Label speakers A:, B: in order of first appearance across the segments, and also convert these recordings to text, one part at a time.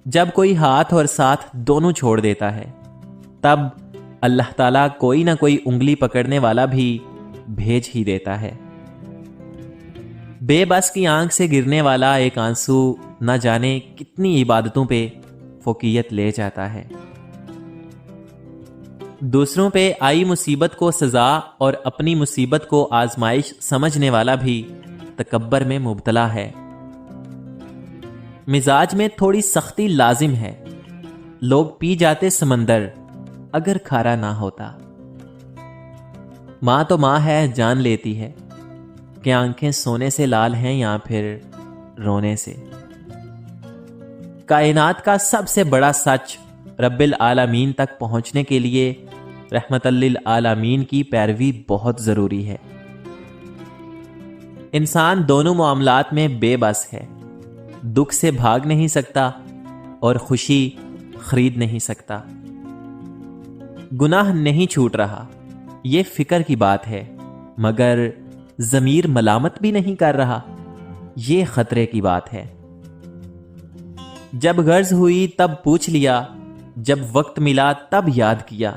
A: جب کوئی ہاتھ اور ساتھ دونوں چھوڑ دیتا ہے تب اللہ تعالیٰ کوئی نہ کوئی انگلی پکڑنے والا بھی بھیج ہی دیتا ہے۔ بے بس کی آنکھ سے گرنے والا ایک آنسو نہ جانے کتنی عبادتوں پہ فوقیت لے جاتا ہے۔ دوسروں پہ آئی مصیبت کو سزا اور اپنی مصیبت کو آزمائش سمجھنے والا بھی تکبر میں مبتلا ہے۔ مزاج میں تھوڑی سختی لازم ہے، لوگ پی جاتے سمندر اگر کھارا نہ ہوتا۔ ماں تو ماں ہے، جان لیتی ہے کہ آنکھیں سونے سے لال ہیں یا پھر رونے سے۔ کائنات کا سب سے بڑا سچ رب العالمین تک پہنچنے کے لیے رحمت للعالمین کی پیروی بہت ضروری ہے۔ انسان دونوں معاملات میں بے بس ہے، دکھ سے بھاگ نہیں سکتا اور خوشی خرید نہیں سکتا۔ گناہ نہیں چھوٹ رہا، یہ فکر کی بات ہے، مگر ضمیر ملامت بھی نہیں کر رہا، یہ خطرے کی بات ہے۔ جب غرض ہوئی تب پوچھ لیا، جب وقت ملا تب یاد کیا،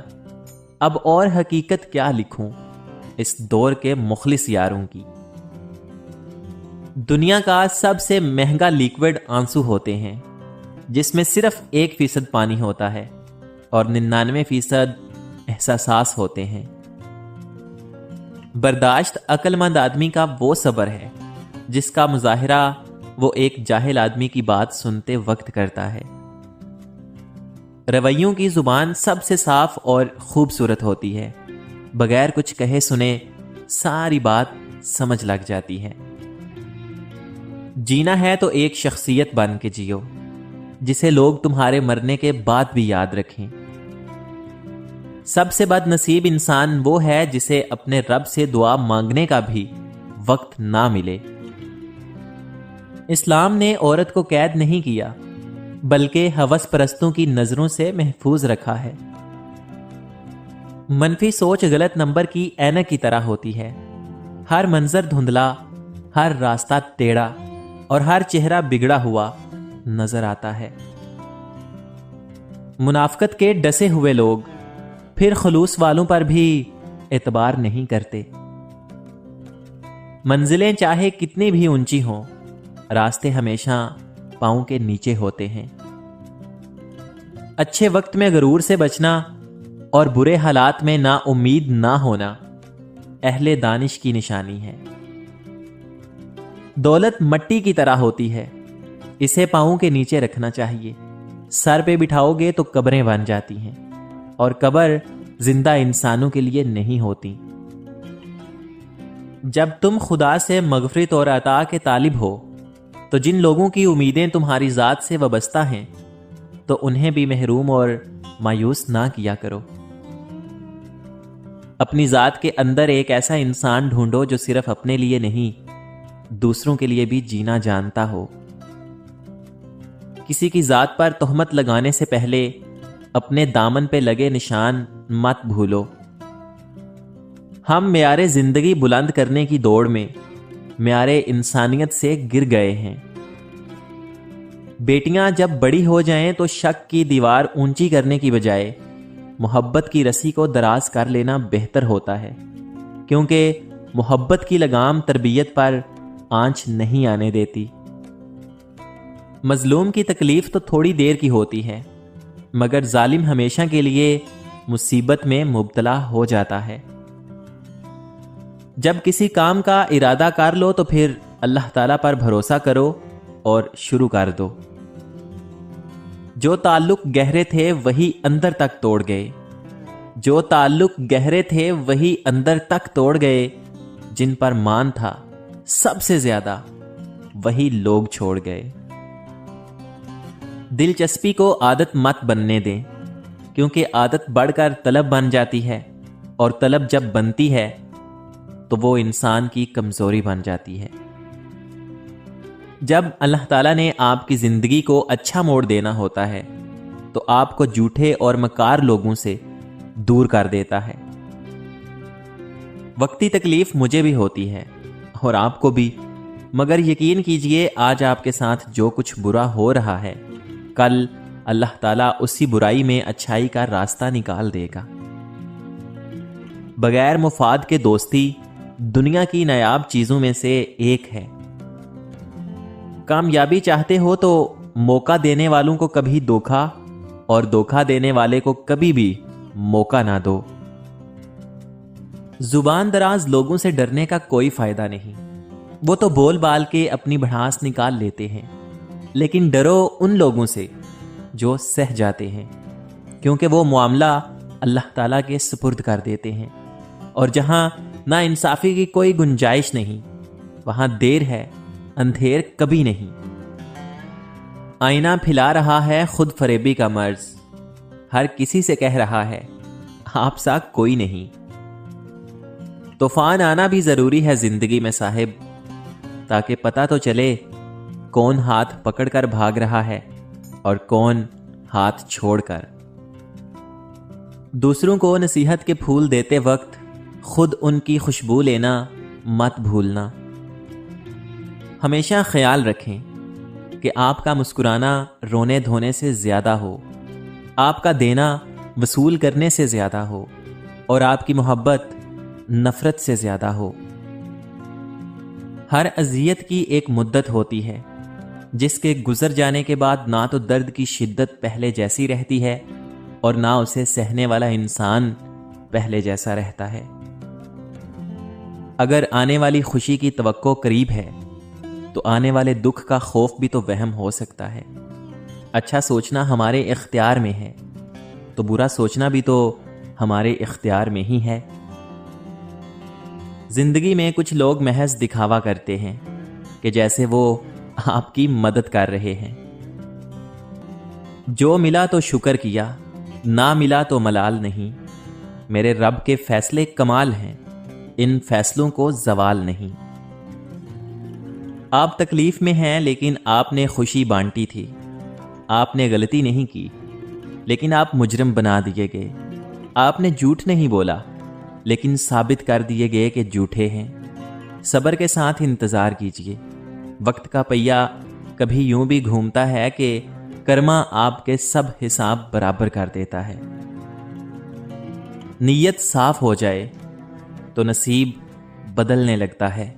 A: اب اور حقیقت کیا لکھوں اس دور کے مخلص یاروں کی۔ دنیا کا سب سے مہنگا لیکوڈ آنسو ہوتے ہیں، جس میں صرف 1% پانی ہوتا ہے اور 99% احساسات ہوتے ہیں۔ برداشت عقل مند آدمی کا وہ صبر ہے جس کا مظاہرہ وہ ایک جاہل آدمی کی بات سنتے وقت کرتا ہے۔ رویوں کی زبان سب سے صاف اور خوبصورت ہوتی ہے، بغیر کچھ کہے سنے ساری بات سمجھ لگ جاتی ہے۔ جینا ہے تو ایک شخصیت بن کے جیو جسے لوگ تمہارے مرنے کے بعد بھی یاد رکھیں۔ سب سے بد نصیب انسان وہ ہے جسے اپنے رب سے دعا مانگنے کا بھی وقت نہ ملے۔ اسلام نے عورت کو قید نہیں کیا بلکہ ہوس پرستوں کی نظروں سے محفوظ رکھا ہے۔ منفی سوچ غلط نمبر کی اینک کی طرح ہوتی ہے، ہر منظر دھندلا، ہر راستہ ٹیڑھا اور ہر چہرہ بگڑا ہوا نظر آتا ہے۔ منافقت کے ڈسے ہوئے لوگ پھر خلوص والوں پر بھی اعتبار نہیں کرتے۔ منزلیں چاہے کتنی بھی اونچی ہوں، راستے ہمیشہ پاؤں کے نیچے ہوتے ہیں۔ اچھے وقت میں غرور سے بچنا اور برے حالات میں نا امید نہ ہونا اہل دانش کی نشانی ہے۔ دولت مٹی کی طرح ہوتی ہے، اسے پاؤں کے نیچے رکھنا چاہیے، سر پہ بٹھاؤ گے تو قبریں بن جاتی ہیں، اور قبر زندہ انسانوں کے لیے نہیں ہوتی۔ جب تم خدا سے مغفرت اور عطا کے طالب ہو تو جن لوگوں کی امیدیں تمہاری ذات سے وابستہ ہیں تو انہیں بھی محروم اور مایوس نہ کیا کرو۔ اپنی ذات کے اندر ایک ایسا انسان ڈھونڈو جو صرف اپنے لیے نہیں دوسروں کے لیے بھی جینا جانتا ہو۔ کسی کی ذات پر تہمت لگانے سے پہلے اپنے دامن پہ لگے نشان مت بھولو۔ ہم معیار زندگی بلند کرنے کی دوڑ میں معیار انسانیت سے گر گئے ہیں۔ بیٹیاں جب بڑی ہو جائیں تو شک کی دیوار اونچی کرنے کی بجائے محبت کی رسی کو دراز کر لینا بہتر ہوتا ہے، کیونکہ محبت کی لگام تربیت پر آنچ نہیں آنے دیتی۔ مظلوم کی تکلیف تو تھوڑی دیر کی ہوتی ہے، مگر ظالم ہمیشہ کے لیے مصیبت میں مبتلا ہو جاتا ہے۔ جب کسی کام کا ارادہ کر لو تو پھر اللہ تعالیٰ پر بھروسہ کرو اور شروع کر دو۔ جو تعلق گہرے تھے وہی اندر تک توڑ گئے، جو تعلق گہرے تھے وہی اندر تک توڑ گئے، جن پر مان تھا سب سے زیادہ وہی لوگ چھوڑ گئے۔ دلچسپی کو عادت مت بننے دیں، کیونکہ عادت بڑھ کر طلب بن جاتی ہے، اور طلب جب بنتی ہے تو وہ انسان کی کمزوری بن جاتی ہے۔ جب اللہ تعالیٰ نے آپ کی زندگی کو اچھا موڑ دینا ہوتا ہے تو آپ کو جھوٹے اور مکار لوگوں سے دور کر دیتا ہے۔ وقتی تکلیف مجھے بھی ہوتی ہے اور آپ کو بھی، مگر یقین کیجئے آج آپ کے ساتھ جو کچھ برا ہو رہا ہے کل اللہ تعالیٰ اسی برائی میں اچھائی کا راستہ نکال دے گا۔ بغیر مفاد کے دوستی دنیا کی نایاب چیزوں میں سے ایک ہے۔ کامیابی چاہتے ہو تو موقع دینے والوں کو کبھی دھوکا اور دھوکا دینے والے کو کبھی بھی موقع نہ دو۔ زبان دراز لوگوں سے ڈرنے کا کوئی فائدہ نہیں، وہ تو بول بال کے اپنی بھڑاس نکال لیتے ہیں، لیکن ڈرو ان لوگوں سے جو سہ جاتے ہیں، کیونکہ وہ معاملہ اللہ تعالیٰ کے سپرد کر دیتے ہیں، اور جہاں نا انصافی کی کوئی گنجائش نہیں وہاں دیر ہے اندھیر کبھی نہیں۔ آئینہ پھیلا رہا ہے خود فریبی کا مرض، ہر کسی سے کہہ رہا ہے آپ سا کوئی نہیں۔ طوفان آنا بھی ضروری ہے زندگی میں صاحب، تاکہ پتہ تو چلے کون ہاتھ پکڑ کر بھاگ رہا ہے اور کون ہاتھ چھوڑ کر۔ دوسروں کو نصیحت کے پھول دیتے وقت خود ان کی خوشبو لینا مت بھولنا۔ ہمیشہ خیال رکھیں کہ آپ کا مسکرانا رونے دھونے سے زیادہ ہو، آپ کا دینا وصول کرنے سے زیادہ ہو، اور آپ کی محبت نفرت سے زیادہ ہو۔ ہر اذیت کی ایک مدت ہوتی ہے جس کے گزر جانے کے بعد نہ تو درد کی شدت پہلے جیسی رہتی ہے اور نہ اسے سہنے والا انسان پہلے جیسا رہتا ہے۔ اگر آنے والی خوشی کی توقع قریب ہے تو آنے والے دکھ کا خوف بھی تو وہم ہو سکتا ہے۔ اچھا سوچنا ہمارے اختیار میں ہے تو برا سوچنا بھی تو ہمارے اختیار میں ہی ہے۔ زندگی میں کچھ لوگ محض دکھاوا کرتے ہیں کہ جیسے وہ آپ کی مدد کر رہے ہیں۔ جو ملا تو شکر کیا، نہ ملا تو ملال نہیں۔ میرے رب کے فیصلے کمال ہیں، ان فیصلوں کو زوال نہیں۔ آپ تکلیف میں ہیں لیکن آپ نے خوشی بانٹی تھی۔ آپ نے غلطی نہیں کی لیکن آپ مجرم بنا دیے گئے۔ آپ نے جھوٹ نہیں بولا لیکن ثابت کر دیے گئے کہ جھوٹے ہیں۔ صبر کے ساتھ انتظار کیجیے، وقت کا پہیہ کبھی یوں بھی گھومتا ہے کہ کرما آپ کے سب حساب برابر کر دیتا ہے۔ نیت صاف ہو جائے تو نصیب بدلنے لگتا ہے۔